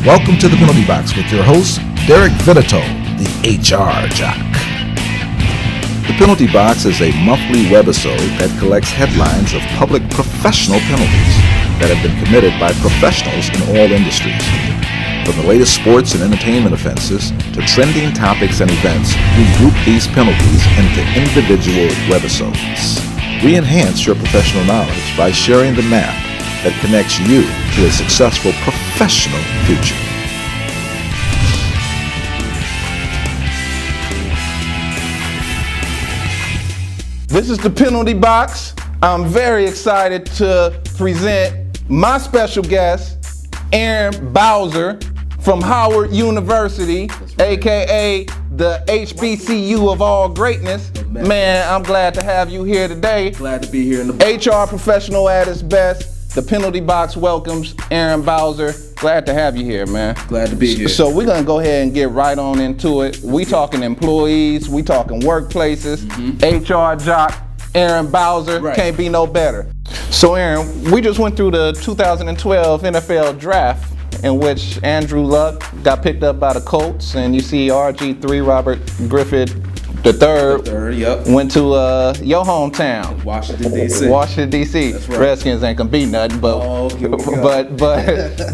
Welcome to the Penalty Box with your host, Derek Vitito, the HR Jock. The Penalty Box is a monthly webisode that collects headlines of public professional penalties that have been committed by professionals in all industries. From the latest sports and entertainment offenses to trending topics and events, we group these penalties into individual webisodes. We enhance your professional knowledge by sharing the map that connects you to a successful professional future. This is the Penalty Box. I'm very excited to present my special guest, Aaron Bowser from Howard University, aka the HBCU of all greatness. Man, I'm glad to have you here today. Glad to be here in the HR professional at its best. The Penalty Box welcomes Aaron Bowser. Glad to have you here, man. Glad to be here. So we're gonna go ahead and get right on into it. We talking employees, we talking workplaces, HR Jock, Aaron Bowser, Right. Can't be no better. So Aaron, we just went through the 2012 NFL draft in which Andrew Luck got picked up by the Colts, and you see RG3, Robert Griffith III, went to your hometown, Washington, D.C. Washington, D.C. That's right. Redskins ain't gonna be nothing, but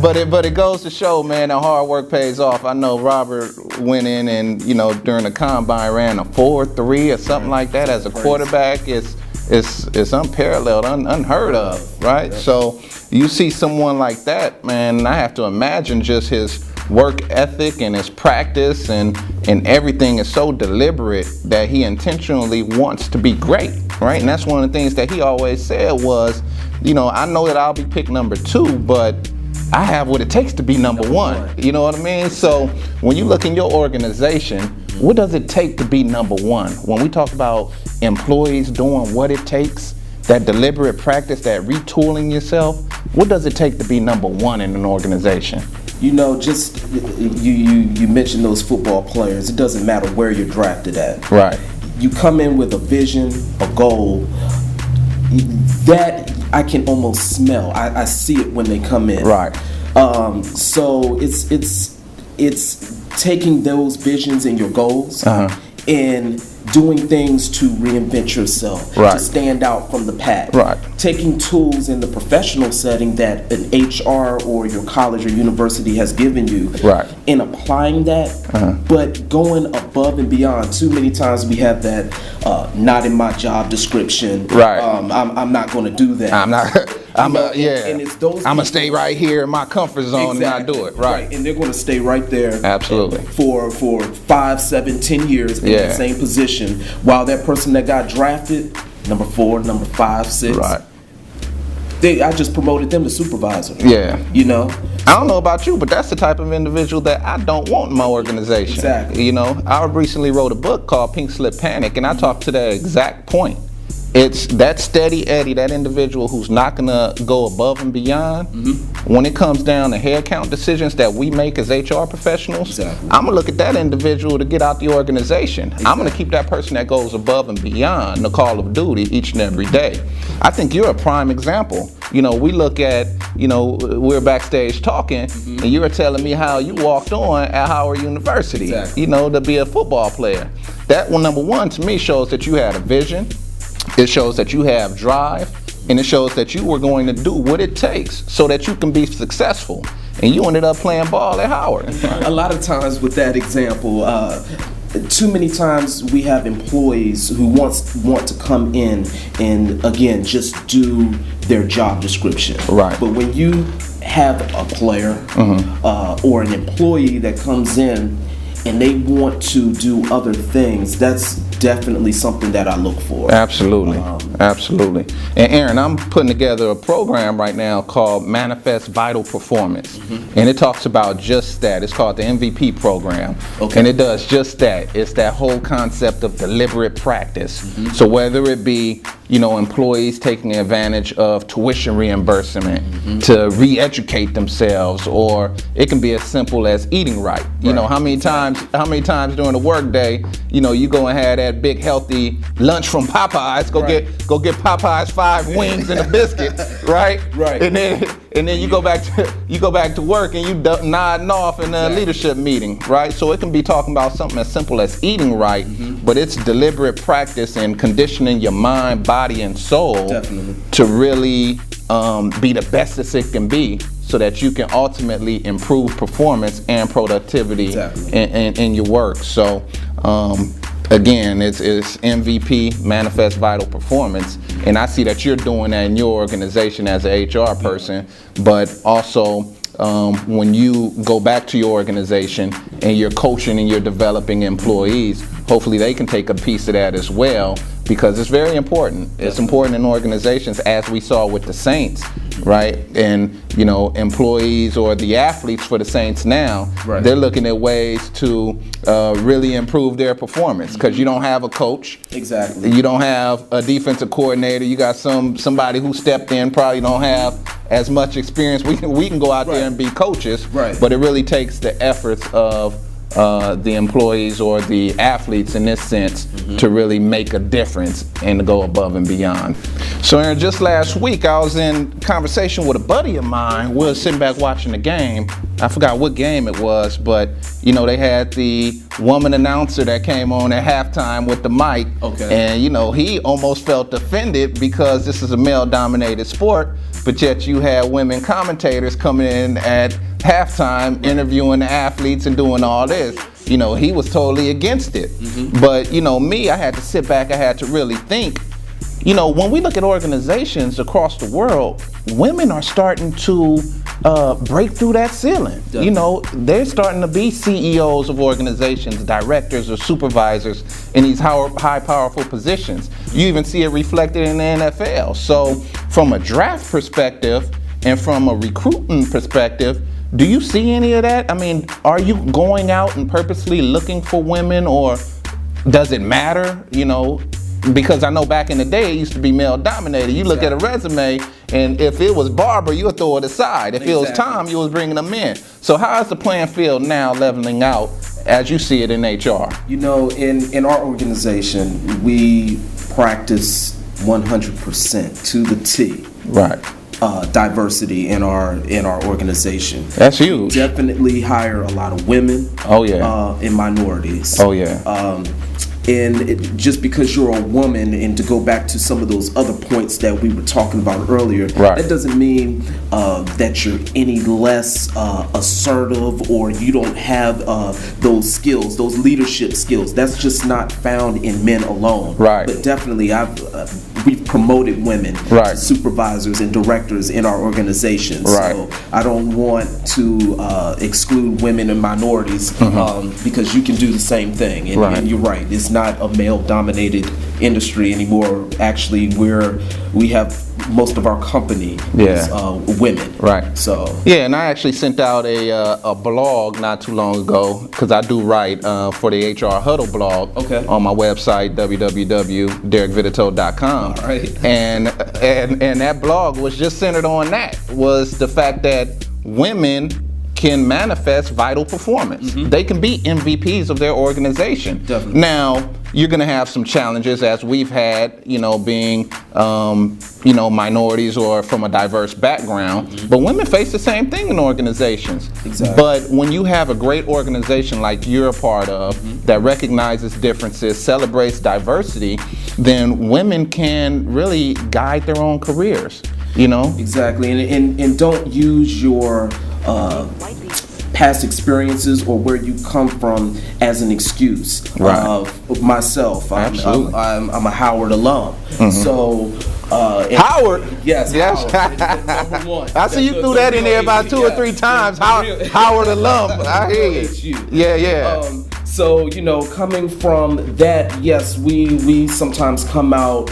but it goes to show, man, that hard work pays off. I know Robert went in and during the combine ran a 4.3 or something like that as a quarterback. It's unparalleled, unheard of, right? So you see someone like that, man, I have to imagine just his work ethic and his practice and everything is so deliberate that he intentionally wants to be great, right? And that's one of the things that he always said was, I know that I'll be picked number 2, but I have what it takes to be number one. You know what I mean? So when you look in your organization, what does it take to be number one? When we talk about employees doing what it takes, that deliberate practice, that retooling yourself, what does it take to be number one in an organization? Just you mentioned those football players. It doesn't matter where you're drafted at. Right. You come in with a vision, a goal, that I can almost smell. I see it when they come in. Right. So it's taking those visions and your goals and doing things to reinvent yourself, right, to stand out from the pack. Right. Taking tools in the professional setting that an HR or your college or university has given you, right, and applying that, but going above and beyond. Too many times we have that not in my job description. Right. I'm not going to do that. I'm gonna stay right here in my comfort zone. Exactly. And not do it. Right. And they're going to stay right there. Absolutely. For 5, 7, 10 years in the same position, while that person that got drafted, number 4, number 5, 6, right, I just promoted them to supervisor. Yeah. I don't know about you, but that's the type of individual that I don't want in my organization. Exactly. I recently wrote a book called Pink Slip Panic, and I talked to that exact point. It's that steady Eddie, that individual who's not gonna go above and beyond. When it comes down to head count decisions that we make as HR professionals, I'm gonna look at that individual to get out the organization. I'm gonna keep that person that goes above and beyond the call of duty each and every day. I think you're a prime example. We look at, we're backstage talking, and you were telling me how you walked on at Howard University, to be a football player. That one, number one, to me shows that you had a vision. It shows that you have drive, and it shows that you were going to do what it takes so that you can be successful. And you ended up playing ball at Howard. A lot of times with that example, too many times we have employees who want to come in and, again, just do their job description. Right. But when you have a player or an employee that comes in and they want to do other things, that's definitely something that I look for. Absolutely. Absolutely. And Aaron, I'm putting together a program right now called Manifest Vital Performance. And it talks about just that. It's called the MVP program. Okay. And it does just that. It's that whole concept of deliberate practice. So whether it be, employees taking advantage of tuition reimbursement to re-educate themselves, or it can be as simple as eating right. How many times during the workday, you go and have that big healthy lunch from Popeyes, go get Popeyes 5 wings and a biscuit, right? Right. And then and then you go back to work and you nodding off in a leadership meeting, right? So it can be talking about something as simple as eating right, but it's deliberate practice in conditioning your mind, body, and soul to really be the best as it can be, so that you can ultimately improve performance and productivity in your work. So again, it's MVP, manifest vital performance, and I see that you're doing that in your organization as an HR person, but also when you go back to your organization and you're coaching and you're developing employees, hopefully they can take a piece of that as well, because it's very important. It's important in organizations, as we saw with the Saints, right? And employees or the athletes for the Saints now, they're looking at ways to really improve their performance, because you don't have a coach. Exactly. You don't have a defensive coordinator. You got somebody who stepped in, probably don't have as much experience. We can go out there and be coaches, but it really takes the efforts of the employees or the athletes in this sense to really make a difference and to go above and beyond. So Aaron, just last week I was in conversation with a buddy of mine. We were sitting back watching the game. I forgot what game it was, but they had the woman announcer that came on at halftime with the mic, and he almost felt offended because this is a male-dominated sport, but yet you had women commentators coming in at halftime interviewing the athletes and doing all this. He was totally against it. But me, I had to sit back, I had to really think. When we look at organizations across the world, women are starting to break through that ceiling. They're starting to be CEOs of organizations, directors or supervisors in these high powerful positions. You even see it reflected in the NFL. So from a draft perspective and from a recruiting perspective, do you see any of that? I mean, are you going out and purposely looking for women, or does it matter? Because I know back in the day it used to be male dominated. You look at a resume, and if it was Barbara, you would throw it aside. If it was Tom, you was bringing them in. So how is the playing field now leveling out as you see it in HR? In our organization, we practice 100% to the T. Right. Diversity in our organization. That's huge. Definitely hire a lot of women. And minorities. And just because you're a woman, and to go back to some of those other points that we were talking about earlier, that doesn't mean that you're any less assertive, or you don't have those skills, those leadership skills. That's just not found in men alone. But definitely, we've promoted women to supervisors and directors in our organizations. So I don't want to exclude women and minorities, because you can do the same thing. And you're right. It's not a male-dominated industry anymore. Actually, we have most of our company is women. So and I actually sent out a blog not too long ago, because I do write for the HR Huddle blog on my website www.derekvidito.com. And that blog was just centered on that, was the fact that women can manifest vital performance. They can be MVPs of their organization. Now, you're going to have some challenges, as we've had, being, minorities or from a diverse background. But women face the same thing in organizations. But when you have a great organization like you're a part of, that recognizes differences, celebrates diversity, then women can really guide their own careers. Exactly. And don't use your past experiences or where you come from as an excuse. Myself, I'm a Howard alum. So Howard? Yes. Number one. I see you threw that in there about 2 or 3 times. Howard alum. I hear you. Yeah. So, coming from that, yes, we sometimes come out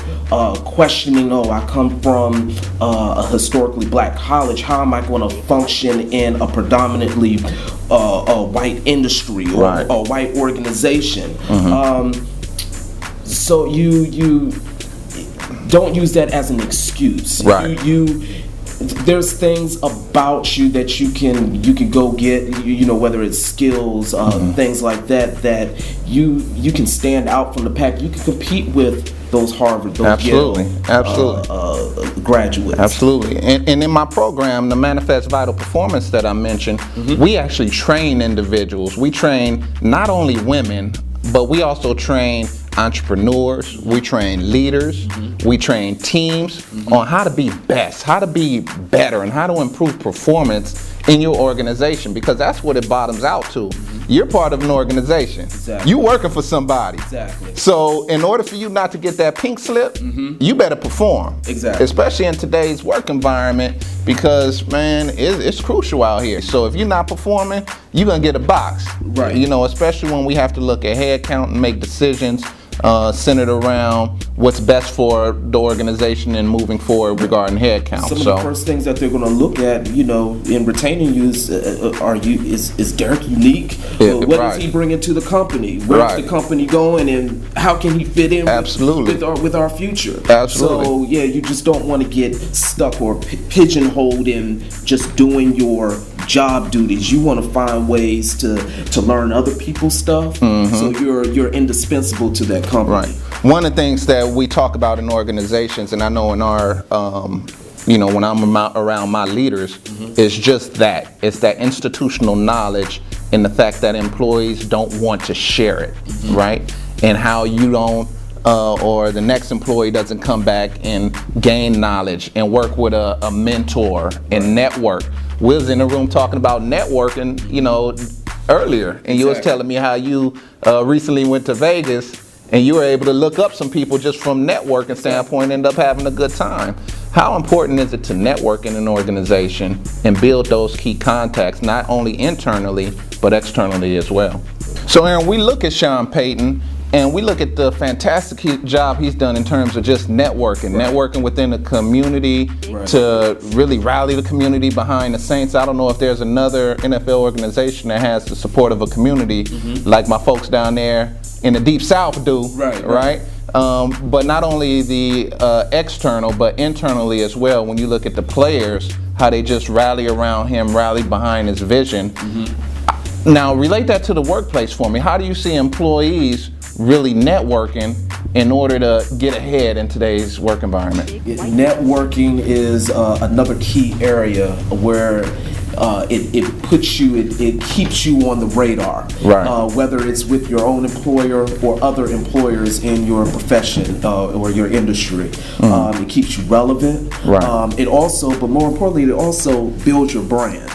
questioning, I come from a historically black college. How am I going to function in a predominantly white industry or a white organization? So you don't use that as an excuse. there's things about you that you can go get, you know, whether it's skills, things like that you can stand out from the pack. You can compete with those Harvard, those Yale, graduates. Absolutely. And in my program, the Manifest Vital Performance that I mentioned, we actually train individuals. We train not only women, but we also train entrepreneurs, we train leaders, we train teams on how to be best, how to be better, and how to improve performance in your organization, because that's what it bottoms out to. You're part of an organization. Exactly. You're working for somebody. Exactly. So in order for you not to get that pink slip, you better perform. Exactly. Especially in today's work environment, because man, it's crucial out here. So if you're not performing, you're gonna get a box. Right. You know, especially when we have to look at head count and make decisions centered around what's best for the organization and moving forward regarding head count. Some of the first things that they're going to look at, you know, in retaining you is Derek unique? What does he bring into the company? Where's the company going, and how can he fit in with our future? Absolutely. So yeah, you just don't want to get stuck or pigeonholed in just doing your job duties. You want to find ways to learn other people's stuff. So you're indispensable to that company. Right. One of the things that we talk about in organizations, and I know in our, you know, when I'm around my leaders, is just that. It's that institutional knowledge and the fact that employees don't want to share it, right? And how you don't, or the next employee doesn't come back and gain knowledge and work with a mentor and network. We was in the room talking about networking, you know, earlier, and you was telling me how you recently went to Vegas and you were able to look up some people just from networking standpoint and end up having a good time. How important is it to network in an organization and build those key contacts, not only internally, but externally as well? So Aaron, we look at Sean Payton and we look at the fantastic job he's done in terms of just networking within the community to really rally the community behind the Saints. I don't know if there's another NFL organization that has the support of a community like my folks down there in the Deep South do, right? But not only the external, but internally as well. When you look at the players, how they just rally around him, rally behind his vision. Now, relate that to the workplace for me. How do you see employees really networking in order to get ahead in today's work environment? Networking is another key area where it puts you, it keeps you on the radar, whether it's with your own employer or other employers in your profession or your industry. It keeps you relevant. It also, but more importantly, it also builds your brand.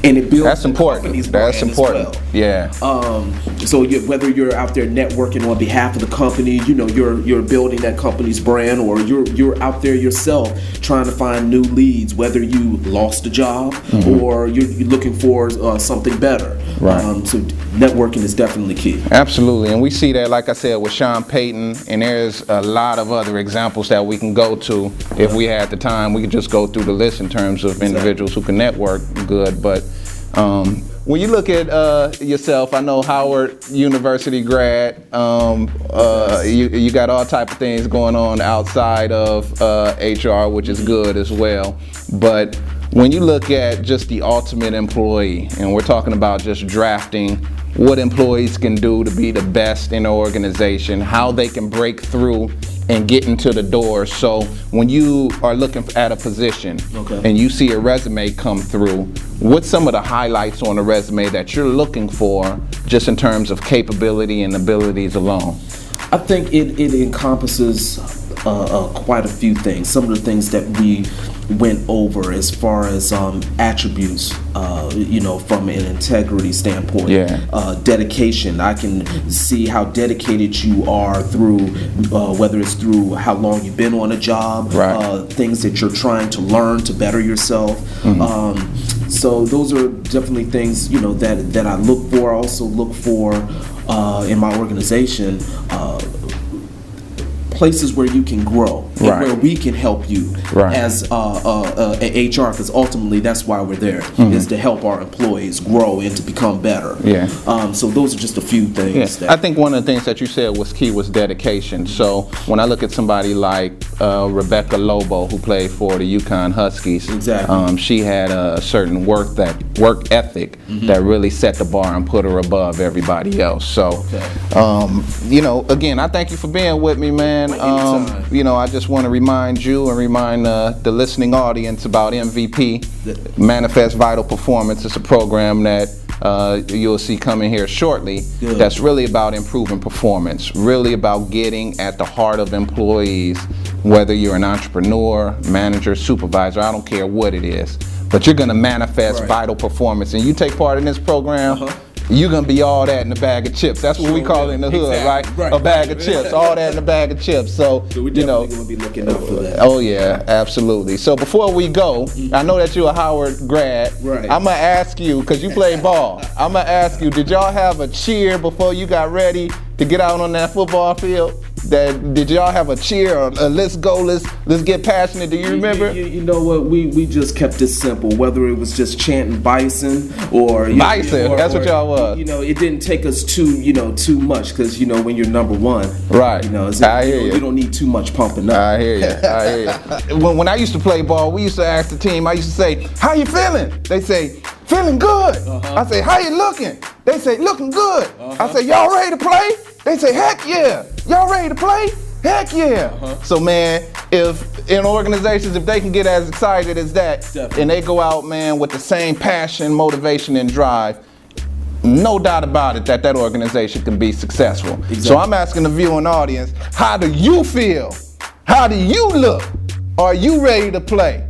And it builds the company's brand as well. Yeah. So whether you're out there networking on behalf of the company, you know, you're building that company's brand, or you're out there yourself trying to find new leads, whether you lost a job or you're looking for something better. So networking is definitely key. Absolutely, and we see that, like I said, with Sean Payton, and there's a lot of other examples that we can go to if we had the time. We could just go through the list in terms of individuals who can network good, but when you look at yourself, I know Howard University grad, you got all type of things going on outside of HR, which is good as well. But when you look at just the ultimate employee, and we're talking about just drafting what employees can do to be the best in the organization, how they can break through and get into the door. So when you are looking at a position and you see a resume come through, what's some of the highlights on a resume that you're looking for just in terms of capability and abilities alone? I think it encompasses quite a few things. Some of the things that we went over as far as attributes, you know, from an integrity standpoint. Dedication. I can see how dedicated you are through, whether it's through how long you've been on a job, things that you're trying to learn to better yourself. So those are definitely things, you know, that I look for. I also look for in my organization places where you can grow and Right. where we can help you Right. as HR, because ultimately that's why we're there, is to help our employees grow and to become better. Yeah. So those are just a few things. I think one of the things that you said was key was dedication. So when I look at somebody like Rebecca Lobo, who played for the Yukon Huskies, Exactly. she had a certain work ethic that really set the bar and put her above everybody else. So, you know, again, I thank you for being with me, man. Anytime. You know, I just want to remind you and remind the listening audience about MVP, Manifest Vital Performance. It's a program that you'll see coming here shortly. Good. That's really about improving performance, really about getting at the heart of employees, whether you're an entrepreneur, manager, supervisor, I don't care what it is, but you're going to manifest vital performance. And you take part in this program, you're going to be all that in a bag of chips. That's what we call it in the hood, right? A bag of chips, all that in a bag of chips. So we're definitely going to be looking out for that. Oh yeah, absolutely. So before we go, I know that you're a Howard grad. Right. I'm gonna ask you, because you play ball, I'm gonna ask you, did y'all have a cheer before you got ready to get out on that football field? Did y'all have a cheer or let's go, let's get passionate? Do you remember? You know what? We just kept it simple. Whether it was just chanting Bison or Bison, that's what y'all was. You know, it didn't take us too much, because when you're number one, right? I hear you. You don't need too much pumping up. I hear you. When I used to play ball, we used to ask the team. I used to say, "How you feeling?" They say, "Feeling good." I say, "How you looking?" They say, "Looking good." I say, "Y'all ready to play?" They say, "Heck yeah." "Y'all ready to play?" "Heck yeah." So man, if in organizations, if they can get as excited as that, and they go out, man, with the same passion, motivation, and drive, no doubt about it that organization can be successful. Exactly. So I'm asking the viewing audience, how do you feel? How do you look? Are you ready to play?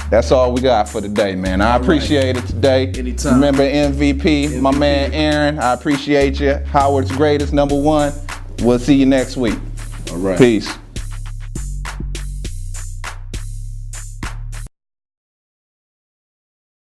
That's all we got for today, man. I appreciate it today. Anytime. Remember MVP, my man Aaron, I appreciate you. Howard's greatest, #1. We'll see you next week. All right. Peace.